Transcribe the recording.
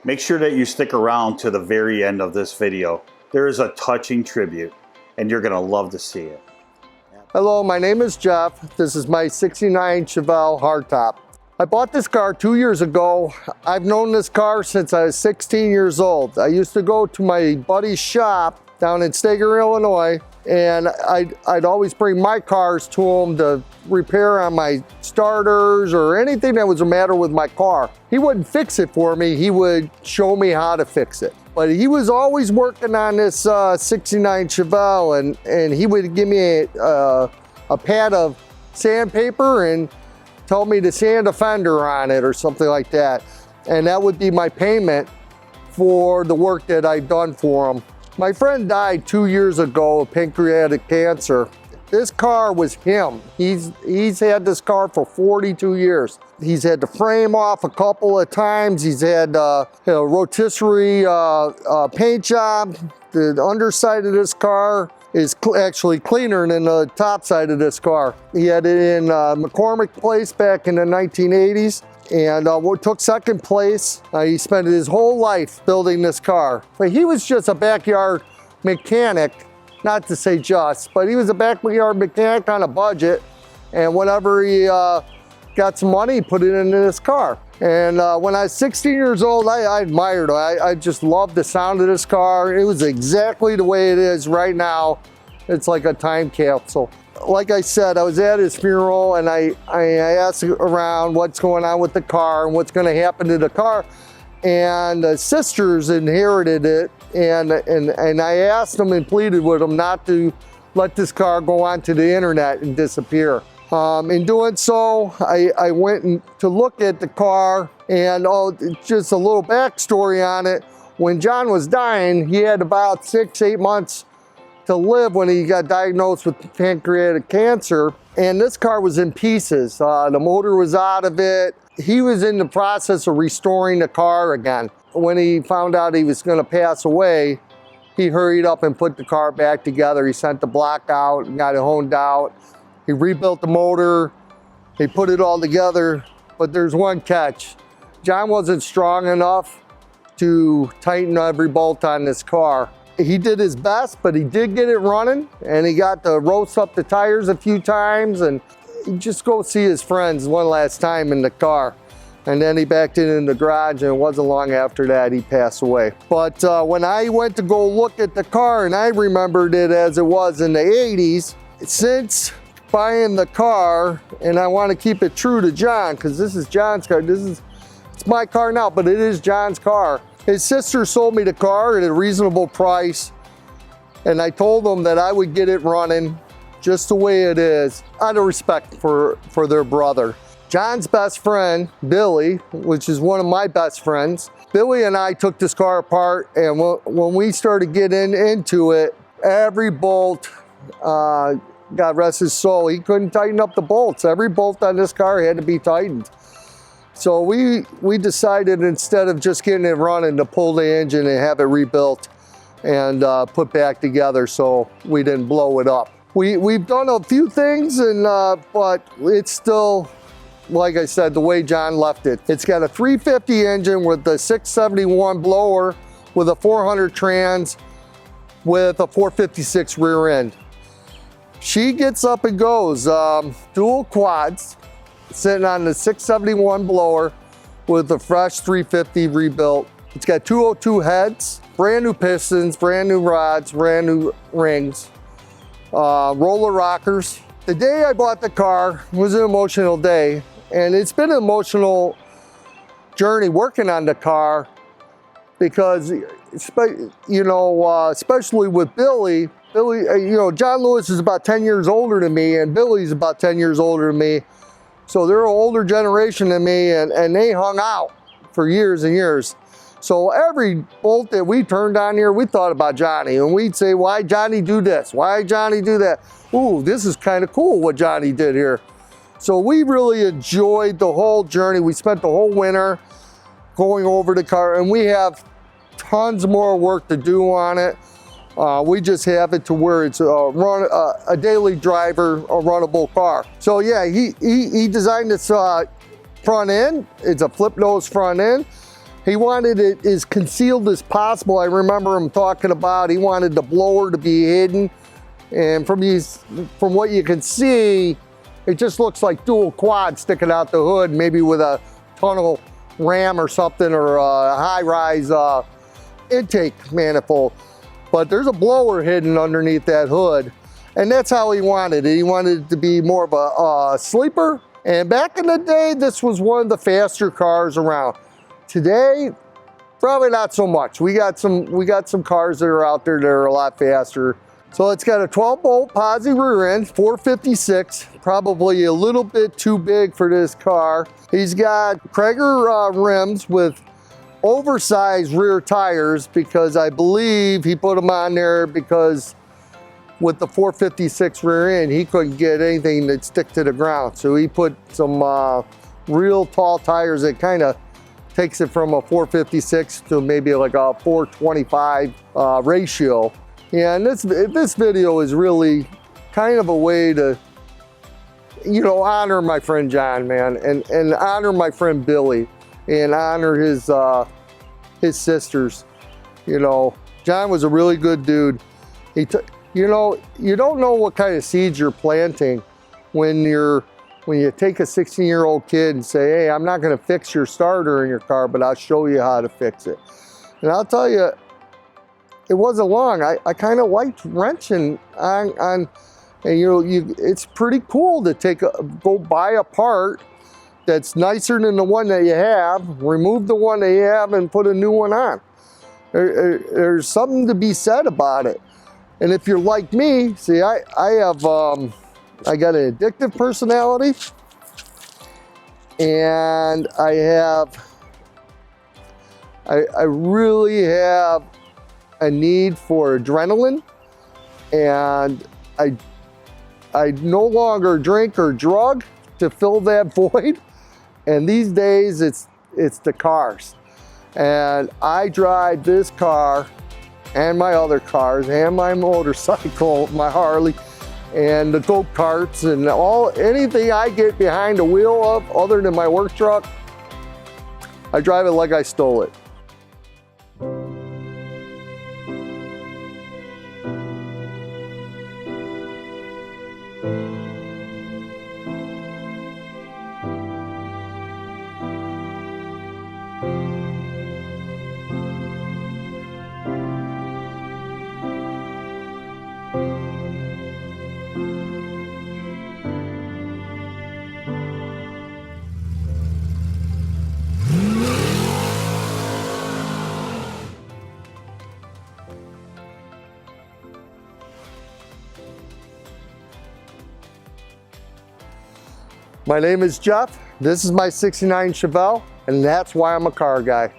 Make sure that you stick around to the very end of this video. There is a touching tribute, and you're gonna love to see it. Hello, my name is Jeff. This is my 69 Chevelle hardtop. I bought this car 2 years ago. I've known this car since I was 16 years old. I used to go to my buddy's shop down in Steger, Illinois, and I'd always bring my cars to him to repair on my starters or anything that was the matter with my car. He wouldn't fix it for me, he would show me how to fix it. But he was always working on this 69 Chevelle, and he would give me a pad of sandpaper and tell me to sand a fender on it or something like that. And that would be my payment for the work that I'd done for him. My friend died 2 years ago of pancreatic cancer. This car was him. He's had this car for 42 years. He's had the frame off a couple of times. He's had rotisserie paint job. The underside of this car is actually cleaner than the top side of this car. He had it in McCormick Place back in the 1980s. And took second place. He spent his whole life building this car. But he was just a backyard mechanic, not to say just, but he was a backyard mechanic on a budget. And whenever he got some money, he put it into this car. And when I was 16 years old, I admired it. I just loved the sound of this car. It was exactly the way it is right now. It's like a time capsule. Like I said, I was at his funeral and I asked around what's going on with the car and what's going to happen to the car. And the sisters inherited it, and I asked them and pleaded with them not to let this car go onto the internet and disappear. In doing so, I went to look at the car, and just a little backstory on it. When John was dying, he had about 6-8 months to live when he got diagnosed with pancreatic cancer, and this car was in pieces. The motor was out of it. He was in the process of restoring the car again. When he found out he was going to pass away, he hurried up and put the car back together. He sent the block out and got it honed out. He rebuilt the motor. He put it all together, but there's one catch. John wasn't strong enough to tighten every bolt on this car. He did his best, but he did get it running, and he got to roast up the tires a few times, and he'd just go see his friends one last time in the car. And then he backed it in the garage, and it wasn't long after that he passed away. But when I went to go look at the car, and I remembered it as it was in the 80s, since buying the car, and I want to keep it true to John, because this is John's car. It's my car now, but it is John's car. His sister sold me the car at a reasonable price, and I told them that I would get it running just the way it is, out of respect for their brother. John's best friend, Billy, which is one of my best friends, Billy and I took this car apart, and when we started getting into it, every bolt, God rest his soul, he couldn't tighten up the bolts. Every bolt on this car had to be tightened. So we decided, instead of just getting it running, to pull the engine and have it rebuilt and put back together so we didn't blow it up. We've done a few things, but it's still, like I said, the way John left it. It's got a 350 engine with the 671 blower with a 400 trans with a 456 rear end. She gets up and goes, dual quads, sitting on the 671 blower with a fresh 350 rebuilt. It's got 202 heads, brand new pistons, brand new rods, brand new rings, roller rockers. The day I bought the car was an emotional day, and it's been an emotional journey working on the car because, especially with Billy, John Lewis is about 10 years older than me, and Billy's about 10 years older than me. So they're an older generation than me, and they hung out for years and years. So every bolt that we turned on here, we thought about Johnny, and we'd say, why Johnny do this? Why Johnny do that? Ooh, this is kind of cool what Johnny did here. So we really enjoyed the whole journey. We spent the whole winter going over the car, and we have tons more work to do on it. We just have it to where it's a daily driver, a runnable car. So yeah, he designed this front end. It's a flip nose front end. He wanted it as concealed as possible. I remember him talking about he wanted the blower to be hidden. And from what you can see, it just looks like dual quad sticking out the hood, maybe with a tunnel ram or something, or a high-rise intake manifold. But there's a blower hidden underneath that hood, and that's how he wanted it. He wanted it to be more of a sleeper. And back in the day, this was one of the faster cars around. Today, probably not so much. We got some cars that are out there that are a lot faster. So it's got a 12-bolt posi rear end, 456, probably a little bit too big for this car. He's got Krager rims with oversized rear tires, because I believe he put them on there because with the 456 rear end, he couldn't get anything that stick to the ground. So he put some real tall tires that kind of takes it from a 456 to maybe like a 425 ratio. Yeah, and this video is really kind of a way to, you know, honor my friend John, man, and honor my friend Billy, and honor his sisters. You know, John was a really good dude. You know, you don't know what kind of seeds you're planting when you take a 16-year-old kid and say, hey, I'm not going to fix your starter in your car, but I'll show you how to fix it. And I'll tell you, it wasn't long. I kind of liked wrenching on and you know, it's pretty cool to go buy a part that's nicer than the one that you have, remove the one that you have, and put a new one on. There's something to be said about it. And if you're like me, see, I got an addictive personality, and I really have a need for adrenaline, and I no longer drink or drug to fill that void. And these days it's the cars. And I drive this car and my other cars and my motorcycle, my Harley, and the go-karts, and anything I get behind the wheel of other than my work truck, I drive it like I stole it. My name is Jeff, this is my '69 Chevelle, and that's why I'm a car guy.